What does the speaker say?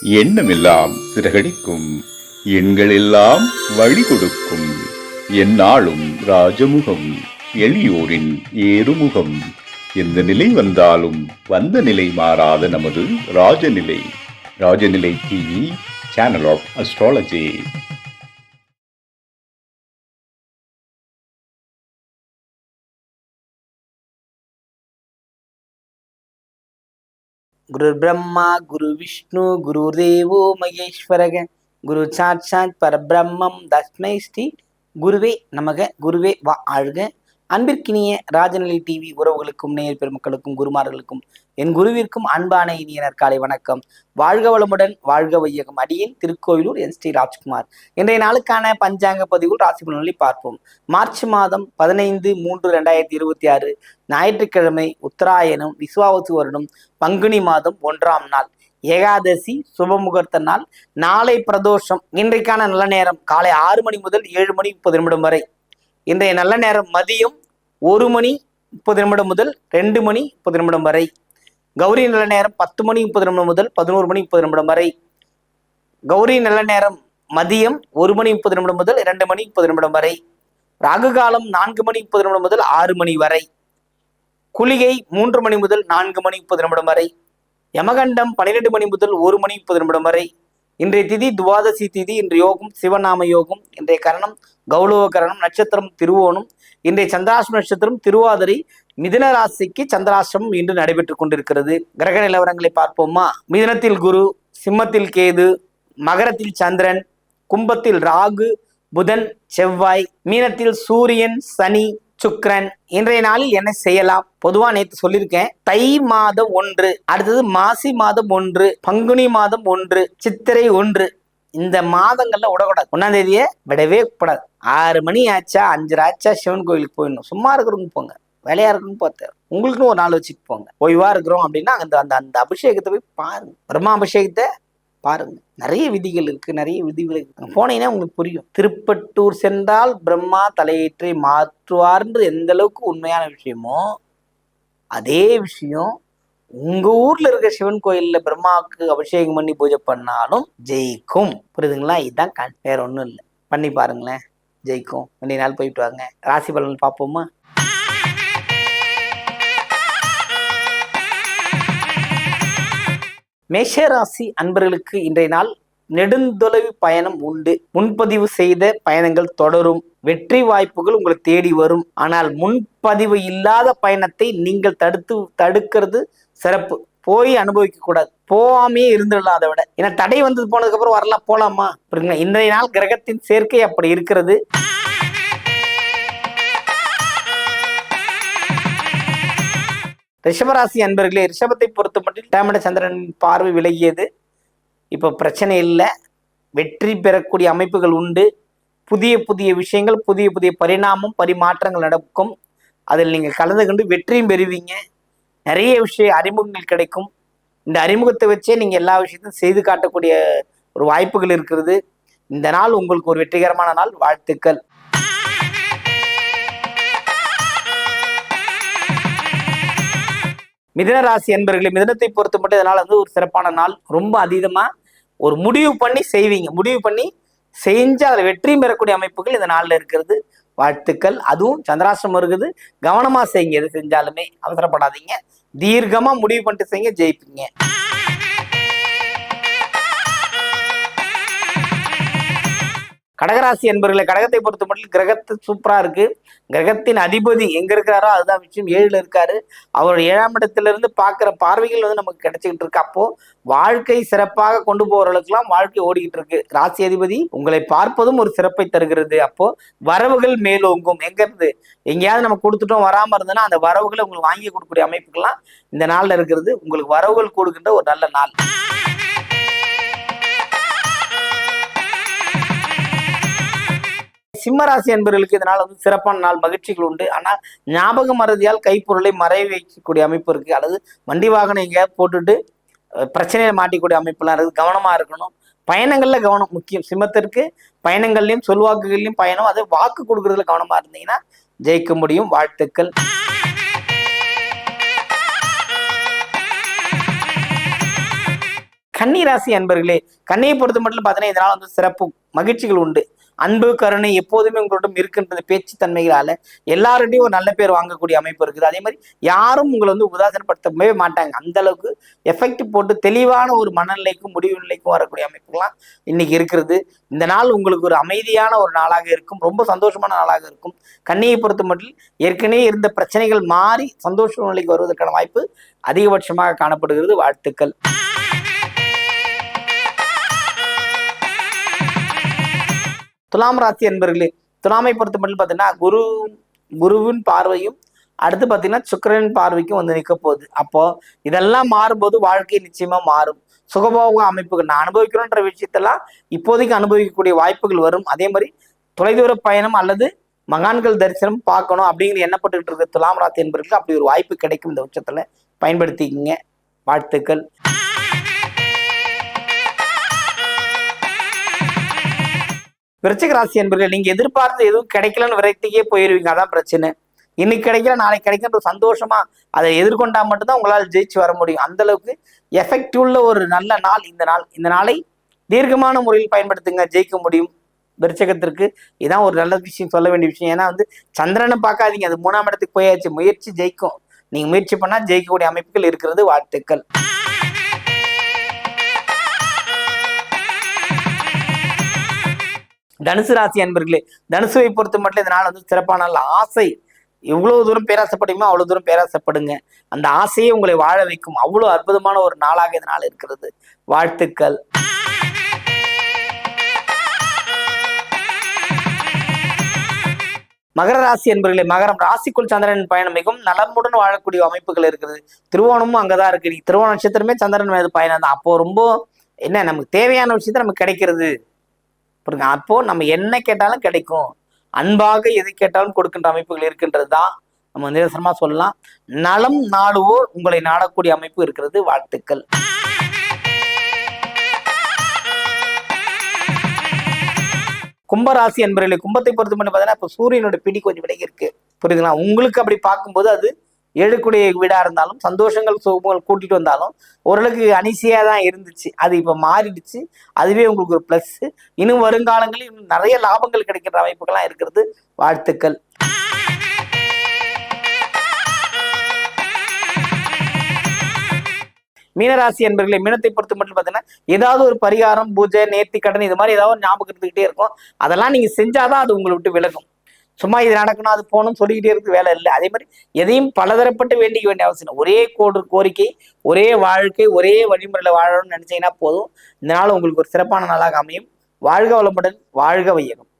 எண்ணமெல்லாம் சிறகடிக்கும், எண்களெல்லாம் வழி கொடுக்கும், எந்நாளும் ராஜமுகம், எளியோரின் ஏறுமுகம். எந்த நிலை வந்தாலும் வந்த நிலை மாறாத நமது Rajanilai. Rajanilai TV, channel of astrology. குரு பிரம்மா குரு விஷ்ணு குரு தேவோ மகேஸ்வரக குரு சாட்சாத் பரபிரம்மம் தஸ்மை ஸ்ரீ குருவே நமக. குருவே வா ஆழ்க. அன்பிற்கினிய ராஜநிலை டிவி உறவுகளுக்கும் நேயர் பெருமக்களுக்கும் குருமார்களுக்கும் என் குருவிற்கும் அன்பான இனிய நற்காலை வணக்கம். வாழ்க வளமுடன், வாழ்க வையகம். அடியேன் திருக்கோயிலூர் என் ஸ்ரீ ராஜ்குமார். இன்றைய நாளுக்கான பஞ்சாங்க பதிவுகள் ராசி பலன்களை பார்ப்போம். மார்ச் மாதம் 15/3/2026 ஞாயிற்றுக்கிழமை, உத்தராயணம், விசுவாவசு வருடம், பங்குனி மாதம் 1ஆம் நாள், ஏகாதசி, சுபமுகூர்த்த நாள். நாளை பிரதோஷம். இன்றைக்கான நல்ல நேரம் காலை 6 மணி முதல் 7 மணி 30 நிமிடம் வரை. இன்றைய நல்ல நேரம் மதியம் 1 மணி 30 நிமிடம் முதல் 2 மணி 30 நிமிடம் வரை. கௌரி நல்ல நேரம் 10 மணி 30 நிமிடம் முதல் 11 மணி 30 நிமிடம் வரை. கௌரி நல்ல நேரம் மதியம் 1 மணி 30 நிமிடம் முதல் 2 மணி 30 நிமிடம் வரை. ராகு காலம் 4 மணி 30 நிமிடம் முதல் 6 மணி வரை. குளிகை 3 மணி முதல் 4 மணி 30 நிமிடம் வரை. யமகண்டம் 12 மணி முதல் 1 மணி 30 நிமிடம் வரை. இன்றைய திதி துவாதசி திதி. இன்று யோகம் சிவநாம யோகம். இன்றைய கரணம் கௌளவ கரணம். நட்சத்திரம் திருவோணம். இன்றைய சந்திராஷ்டம நட்சத்திரம் திருவாதிரை. மிதுன ராசிக்கு சந்திராஷ்டமம் இன்று நடைபெற்றுக் கொண்டிருக்கிறது. கிரக நிலவரங்களை பார்ப்போமா? மிதுனத்தில் குரு, சிம்மத்தில் கேது, மகரத்தில் சந்திரன், கும்பத்தில் ராகு, புதன், செவ்வாய், மீனத்தில் சூரியன், சனி, சுக்கிரன். இன்றைய நாளில் என்ன செய்யலாம்? பொதுவா நேற்று சொல்லியிருக்கேன். தை மாதம் 1, அடுத்தது மாசி மாதம் 1, பங்குனி மாதம் 1, சித்திரை 1. இந்த மாதங்கள்ல விடக்கூடாது. 1ஆம் தேதியை விடவே கூடாது. 6 மணி ஆச்சா 5 ஆச்சா சிவன் கோயிலுக்கு போயிடணும். சும்மா இருக்கிறவங்க போங்க, வேலையா இருக்குன்னு பார்த்து உங்களுக்குன்னு ஒரு நாள் வச்சுட்டு போங்க. ஓய்வா இருக்கிறோம் அப்படின்னா அந்த அந்த அந்த அபிஷேகத்தை போய் பாருங்க. பிரம்மா அபிஷேகத்தை பாருங்க. நிறைய விதிகள் இருக்கு, நிறைய விதிகள் இருக்கு. போனீங்கன்னா உங்களுக்கு புரியும். திருப்பட்டூர் சென்றால் பிரம்மா தலையேற்றை மாற்றுவார்ன்றது எந்த அளவுக்கு உண்மையான விஷயமோ அதே விஷயம் உங்க ஊர்ல இருக்க சிவன் கோயில்ல பிரம்மாவுக்கு அபிஷேகம் பண்ணி பூஜை பண்ணாலும் ஜெயிக்கும். புரியுதுங்களா? இதுதான் வேற ஒன்றும் இல்லை. பண்ணி பாருங்களேன், ஜெயிக்கும். 2 நாள் போயிட்டு வாங்க. ராசி பலன் பார்ப்போமா? மேஷராசி அன்பர்களுக்கு இன்றைய நாள் நெடுந்தொலைவு பயணம் உண்டு. முன்பதிவு செய்த பயணங்கள் தொடரும். வெற்றி வாய்ப்புகள் உங்களை தேடி வரும். ஆனால் முன்பதிவு இல்லாத பயணத்தை நீங்கள் தடுக்கிறது சிறப்பு. போய் அனுபவிக்க கூடாது. போகாமே இருந்துடலாம். அதை விட ஏன்னா தடை வந்தது போனதுக்கு அப்புறம் வரலாம், போலாமா? புரியுங்களா? இன்றைய நாள் கிரகத்தின் சேர்க்கை அப்படி இருக்கிறது. ரிஷபராசி அன்பர்களே, ரிஷபத்தை பொறுத்த மட்டும் டேமட சந்திரன் பார்வை விலகியது. இப்போ பிரச்சனை இல்லை. வெற்றி பெறக்கூடிய அமைப்புகள் உண்டு. புதிய புதிய விஷயங்கள், புதிய புதிய பரிணாமம், பரிமாற்றங்கள் நடக்கும். அதில் நீங்கள் கலந்து கொண்டு வெற்றியும் பெறுவீங்க. நிறைய அறிமுகங்கள் கிடைக்கும். இந்த அறிமுகத்தை வச்சே நீங்கள் எல்லா விஷயத்தையும் செய்து காட்டக்கூடிய ஒரு வாய்ப்புகள் இருக்கிறது. இந்த நாள் உங்களுக்கு ஒரு வெற்றிகரமான நாள். வாழ்த்துக்கள். மிதுன ராசி என்பர்களே, மிதுனத்தை பொறுத்த மட்டும் இதனால ஒரு சிறப்பான நாள். ரொம்ப அதீதமா ஒரு முடிவு பண்ணி செய்வீங்க. முடிவு பண்ணி செஞ்சு அதில் வெற்றியும் பெறக்கூடிய அமைப்புகள் இந்த நாளில் இருக்கிறது. வாழ்த்துக்கள். அதுவும் சந்திராஷ்டிரமம் இருக்குது. கவனமா செய்யுங்க. எது செஞ்சாலுமே அவசரப்படாதீங்க. தீர்க்கமா முடிவு பண்ணிட்டு செய்யுங்க, ஜெயிப்பீங்க. கடகராசி என்பவர்களை, கடகத்தை பொறுத்த மட்டும் கிரகத்து சூப்பரா இருக்கு. கிரகத்தின் அதிபதி எங்க இருக்கிறாரோ அதுதான் விஷயம். 7ல் இருக்காரு. அவருடைய 7ஆம் இடத்திலிருந்து பார்க்குற பார்வைகள் நமக்கு கிடைச்சிக்கிட்டு இருக்கு. அப்போ வாழ்க்கை சிறப்பாக கொண்டு போறவர்களுக்கெல்லாம் வாழ்க்கை ஓடிக்கிட்டு இருக்கு. ராசி அதிபதி உங்களை பார்ப்பதும் ஒரு சிறப்பை தருகிறது. அப்போ வரவுகள் மேலோங்கும். எங்க இருந்து எங்கேயாவது நம்ம கொடுத்துட்டோம் வராம இருந்ததுன்னா அந்த வரவுகளை உங்களுக்கு வாங்கி கொடுக்கக்கூடிய அமைப்புகள்லாம் இந்த நாள்ல இருக்கிறது. உங்களுக்கு வரவுகள் கொடுக்கின்ற ஒரு நல்ல நாள். சிம்மராசி என்பவர்களுக்கு இதனால் சிறப்பான நாள். மகிழ்ச்சிகள் உண்டு. ஆனால் ஞாபக மறதியால் கைப்பொருளை மறைய வைக்கக்கூடிய அமைப்பு இருக்கு. அல்லது வண்டி வாகனம் எங்கேயாவது போட்டுட்டு பிரச்சனையில மாட்டிக்கூடிய அமைப்புலாம் இருக்குது. கவனமா இருக்கணும். பயணங்கள்ல கவனம் முக்கியம். சிம்மத்திற்கு பயணங்கள்லையும் சொல்வாக்குகள்லையும் பயணம். அது வாக்கு கொடுக்கறதுல கவனமா இருந்தீங்கன்னா ஜெயிக்க முடியும். வாழ்த்துக்கள். கன்னி ராசி அன்பர்களே, கன்னியை பொறுத்த மட்டும் பார்த்தீங்கன்னா இதனால வந்து சிறப்பு மகிழ்ச்சிகள் உண்டு. அன்பு கருணை எப்போதுமே உங்களிடம் இருக்கின்றது. பேச்சு தன்மைகளால எல்லார்கிட்டையும் ஒரு நல்ல பேர் வாங்கக்கூடிய அமைப்பு இருக்குது. அதே மாதிரி யாரும் உங்களை வந்து உதாசனப்படுத்தவே மாட்டாங்க. அந்த அளவுக்கு எஃபெக்ட் போட்டு தெளிவான ஒரு மனநிலைக்கும் முடிவு நிலைக்கும் வரக்கூடிய அமைப்புகள்லாம் இன்னைக்கு இருக்கிறது. இந்த நாள் உங்களுக்கு ஒரு அமைதியான ஒரு நாளாக இருக்கும். ரொம்ப சந்தோஷமான நாளாக இருக்கும். கன்னியை பொறுத்த மட்டும் ஏற்கனவே இருந்த பிரச்சனைகள் மாறி சந்தோஷ நிலைக்கு வருவதற்கான வாய்ப்பு அதிகபட்சமாக காணப்படுகிறது. வாழ்த்துக்கள். துலாம் ராசி என்பர்களே, துலாமை பொறுத்த மட்டும் பார்த்தீங்கன்னா குருவின் பார்வையும் அடுத்து பார்த்தீங்கன்னா சுக்கிரனின் பார்வைக்கும் வந்து நிற்க போகுது. அப்போ இதெல்லாம் மாறும்போது வாழ்க்கை நிச்சயமா மாறும். சுகபோக அமைப்புகள் நான் அனுபவிக்கிறோன்ற விஷயத்தெல்லாம் இப்போதைக்கு அனுபவிக்கக்கூடிய வாய்ப்புகள் வரும். அதே மாதிரி தொலைதூர பயணம் அல்லது மகான்கள் தரிசனம் பார்க்கணும் அப்படிங்கிற எண்ணப்பட்டுக்கிட்டு இருக்க துலாம் ராசி என்பவர்களுக்கு அப்படி ஒரு வாய்ப்பு கிடைக்கும். இந்த உச்சத்துல பயன்படுத்திக்கிங்க. வாழ்த்துக்கள். விருச்சிக ராசி என்பர்கள், நீங்க எதிர்பார்த்து எதுவும் கிடைக்கலன்னு விரக்திக்கே போயிருவீங்க. அதான் பிரச்சனை. இன்னைக்கு கிடைக்கல நாளைக்கு கிடைக்கின்ற சந்தோஷமா அதை எதிர்கொண்டா மட்டும்தான் உங்களால் ஜெயிச்சு வர முடியும். அந்த அளவுக்கு எஃபெக்டிவ்ல ஒரு நல்ல நாள் இந்த நாள். இந்த நாளை தீர்க்கமான முறையில் பயன்படுத்துங்க, ஜெயிக்க முடியும். விருச்சகத்திற்கு இதான் ஒரு நல்ல விஷயம், சொல்ல வேண்டிய விஷயம். ஏன்னா வந்து சந்திரனை பார்க்காதீங்க, அது 3ஆம் இடத்துக்கு போயாச்சு. முயற்சி ஜெயிக்கும். நீங்க முயற்சி பண்ணா ஜெயிக்கக்கூடிய அமைப்புகள் இருக்கிறது. வாழ்த்துக்கள். தனுசு ராசி அன்பர்களே, தனுசுவை பொறுத்த மட்டும் இந்த நாள் வந்து சிறப்பான நாள். ஆசை எவ்வளவு தூரம் பேராசைப்படுமோ அவ்வளவு தூரம் பேராசைப்படுங்க. அந்த ஆசையை உங்களை வாழ வைக்கும். அவ்வளவு அற்புதமான ஒரு நாளாக இந்த நாள் இருக்கிறது. வாழ்த்துக்கள். மகர ராசி என்பர்களே, மகரம் ராசிக்குள் சந்திரன் பயணம் மிகவும் நலமுடன் வாழக்கூடிய அமைப்புகள் இருக்கிறது. திருவோணமும் அங்கதான் இருக்கு. திருவோண நட்சத்திரமே சந்திரன் மீது பயணம் தான். அப்போ ரொம்ப என்ன நமக்கு தேவையான விஷயத்த நமக்கு கிடைக்கிறது. அப்போ நம்ம என்ன கேட்டாலும் கிடைக்கும். அன்பாக எது கேட்டாலும் கொடுக்கின்ற அமைப்புகள் இருக்கின்றது தான் நம்ம நிதர்சனமா சொல்லலாம். நலம் நாடுவோர் உங்களை நாடக்கூடிய அமைப்பு இருக்கிறது. வாழ்த்துக்கள். கும்பராசி என்பவர்களே, கும்பத்தை பொறுத்த மட்டும் பார்த்தீங்கன்னா இப்போ சூரியனோட பிடி கொஞ்சம் விலகி இருக்கு. புரியுதுங்களா? உங்களுக்கு அப்படி பார்க்கும்போது அது ஏழுக்குடைய வீடா இருந்தாலும் சந்தோஷங்கள் சுகங்கள் கூட்டிட்டு வந்தாலும் ஓரளவுக்கு அனிசியா தான் இருந்துச்சு. அது இப்ப மாறிடுச்சு. அதுவே உங்களுக்கு ஒரு பிளஸ். இன்னும் வருங்காலங்களில் இன்னும் நிறைய லாபங்கள் கிடைக்கிற அமைப்புகள்லாம் இருக்கிறது. வாழ்த்துக்கள். மீனராசி என்பர்களே, மீனத்தை பொறுத்த மட்டும் பார்த்தீங்கன்னா ஏதாவது ஒரு பரிகாரம், பூஜை, நேர்த்தி கடன் இது மாதிரி ஏதாவது ஞாபகம் இருந்துகிட்டே இருக்கும். அதெல்லாம் நீங்க செஞ்சாதான் அது உங்களை விட்டு விலகும். சும்மா இது நடக்கணும் அது போகணும்னு சொல்லிக்கிட்டே இருக்கு வேலை இல்லை. அதே மாதிரி எதையும் பலதரப்பட்டு வேண்டிக்க வேண்டிய அவசியம். ஒரே கோரிக்கை, ஒரே வாழ்க்கை, ஒரே வழிமுறையில் வாழணும்னு நினைச்சீங்கன்னா போதும். இந்த நாள் உங்களுக்கு ஒரு சிறப்பான நாளாக அமையும். வாழ்க வளமுடன், வாழ்க வையகம்.